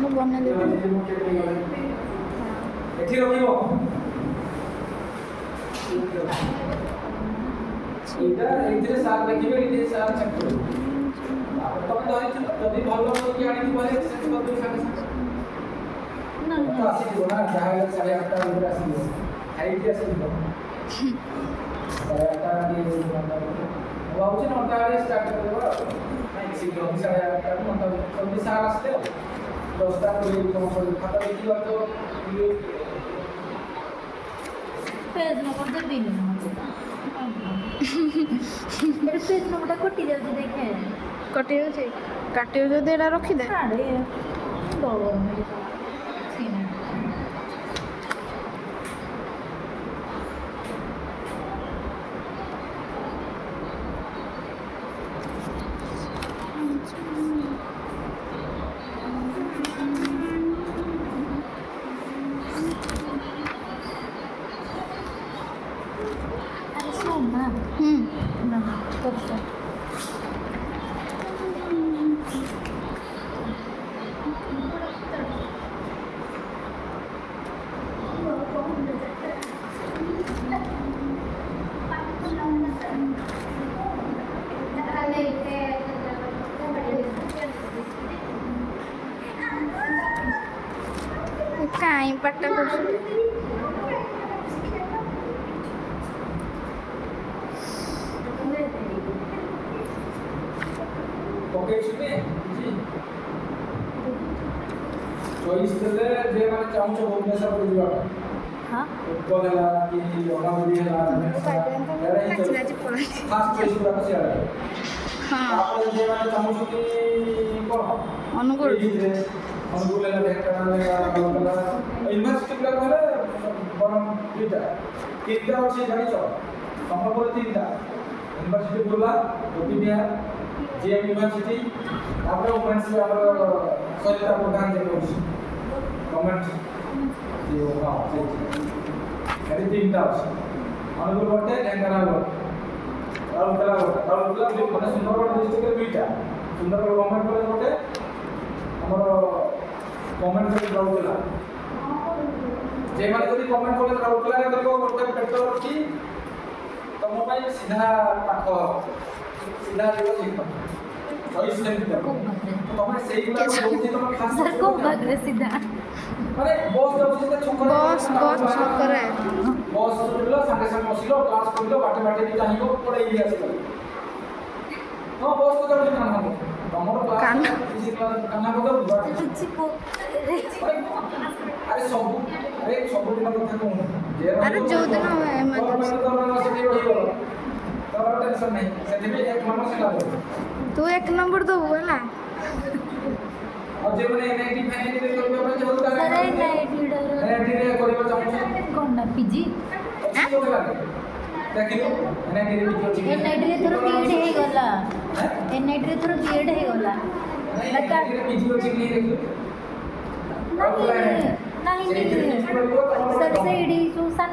ମୁଁ ବନେଇଦେବି। ଏଠି ରଖିବ ଏଇଟା ଏଇଥିରେ ସାର୍ ଦେଖିବେ ଏଇଥିରେ ସାର୍ ଚେକ୍ କରିବେ ତମେ ଧରିଥିଲ ଯଦି ଭଲ କି ଆଣିଥିବ ହେଲେ ସେଟ୍ କରିଦେବି ସାଙ୍ଗେ ସାଙ୍ଗେ ତ ଆସିଯିବ ନା ଯାହା ହେଲେ 8:30 ଭିତରେ ଆସିଯିବ ଖାଇକି ଆସିଯିବ 8:30 ମୁଁ ଭାବୁଛି 9ଟା ବେଳେ ଷ୍ଟାର୍ଟ କରିଦେବା ଆଉ ନାଇଁ ଶୀଘ୍ର 8:30 9ଟା ଜଲ୍ଦି ସାର୍ ଆସିଲେ ଆଉ 10ଟା ପରେ କ'ଣ କରିବି ଖାତା ଦେଖିବା ତ पेज नंबर तो दिन मेरे पेज नंबर कटि जाଉଛି देखे କଟି ଯାଉଛି କାଟିବ ଯଦି ଏଇଟା ରଖିଦେ। ଆରେ ଡର ସିନା अरे सुन ना ना कब से କାଇଁ ପାଟା କରୁଛୁ ପକେଇଛନ୍ତି ଚଏସ୍ ଦେଲେ ଯେ ମାନେ ଚାହୁଁଛ ଭୁବନେଶ୍ୱର ଯିବା हाँ ଉତ୍କଳ ହେଲା କି ଅନାବଧି ହେଲା ଫାଷ୍ଟ ଚଏସ୍ ଗୁଡ଼ାକ ସିଆଡ଼େ ହଁ ତାପରେ ଯେ ମାନେ ଚାହୁଁଛନ୍ତି କ'ଣ ଅନୁଗୁଳ ଅନୁଗୁଳ ହେଲା ଢେଙ୍କାନାଳ ହେଲା ୟୁନିଭର୍ସିଟି ଗୁଡ଼ାକ ହେଲେ ବରଂ ତିନିଟା ଅଛି ଜାଣିଛ ସମ୍ବଲପୁର 3ଟା ୟୁନିଭର୍ସିଟି ବୁର୍ଲା ଗୋଟିବିହାର ଜିଏମ୍ ୟୁନିଭର୍ସିଟି ତାପରେ ଓମେନ୍ସ ଆମର ସରିତା ପ୍ରଧାନ ଯେ କହୁଛି ଗଭର୍ଣ୍ଣମେଣ୍ଟ ଏଠି 3ଟା ଅଛି ଅନୁଗୁଳ ଗୋଟେ ଢେଙ୍କାନାଳ ଗୋଟେ ରାଉରକେଲା ଗୋଟେ ମାନେ ସୁନ୍ଦରଗଡ଼ ଡିଷ୍ଟ୍ରିକ୍ଟରେ 2ଟା ସୁନ୍ଦରଗଡ଼ ଗଭର୍ଣ୍ଣମେଣ୍ଟ କଲେଜ ଗୋଟେ ଆମର ଗଭର୍ଣ୍ଣମେଣ୍ଟ କଲେଜ ରାଉରକେଲା ଯେମାନେ ଯଦି ଗଭର୍ଣ୍ଣମେଣ୍ଟ କଲେଜ ରାଉରକେଲାରେ କରିବ ଗୋଟେ ପେଟ୍ରୋଲ ଅଛି ତମ ପାଇଁ ସିଧା ପାଖ ସିଧା ଯିବ ସେଇଟା ଚଏସ୍ ସେମିତି ତମେ ସେଇଗୁଡ଼ା କହୁଛି ତମେ ଖାସ୍ सर को भाग सीधा ମାନେ ବସ୍ ଯାଉଛି ଯେ ଛକରେ ବସ୍ ଛକରେ ବସ୍ ଚଢ଼ିଲ ସାଙ୍ଗେ ସାଙ୍ଗେ ବସିଲ କ୍ଲାସ୍ କରିଲ ବାଟେ ବାଟେ ବି ଚାହିଁବ ପଳେଇ ଆସିଲ ହଁ ବସ୍ ତ ଯାଉଛି କାହ୍ନା ତମର କ୍ଲାସ୍ କିଛି କାହ୍ନା ବଜାଉଛି ଆରେ ସବୁଦିନ କଥା କହୁନ ଆରେ ଯୋଉଦିନ ସେଠି ରହିଗଲ ତୋର ଟେନସନ୍ ନାହିଁ ସେଥିପାଇଁ 1 ନମ୍ବର ସେଟା ତୁ 1 ନମ୍ବର ଦବୁ ହେଲା ଆଉ ଯେମାନେ ଏନ୍ଆଇଟି ଫାଇନାଇଟିରେ କରିବା ପାଇଁ ଚାହୁଁଛୁ सर ତାହେଲେ एनआईटी ଏନ୍ଆଇଟିରେ କରିବା ଚାହୁଁଛୁ कौन ना पीजी ଦେଖିଲୁ ଏନ୍ଆଇଟିରେ ବି ଅଛି एनआईटी रे थोड़ा बीएड हे गला एनआईटी रे थोड़ा बीएड हे गला ଏନ୍ଆଇଟିରେ ପିଜି ଅଛି କି ନାହିଁ ଦେଖିଲୁ नहीं नहीं सर से इडी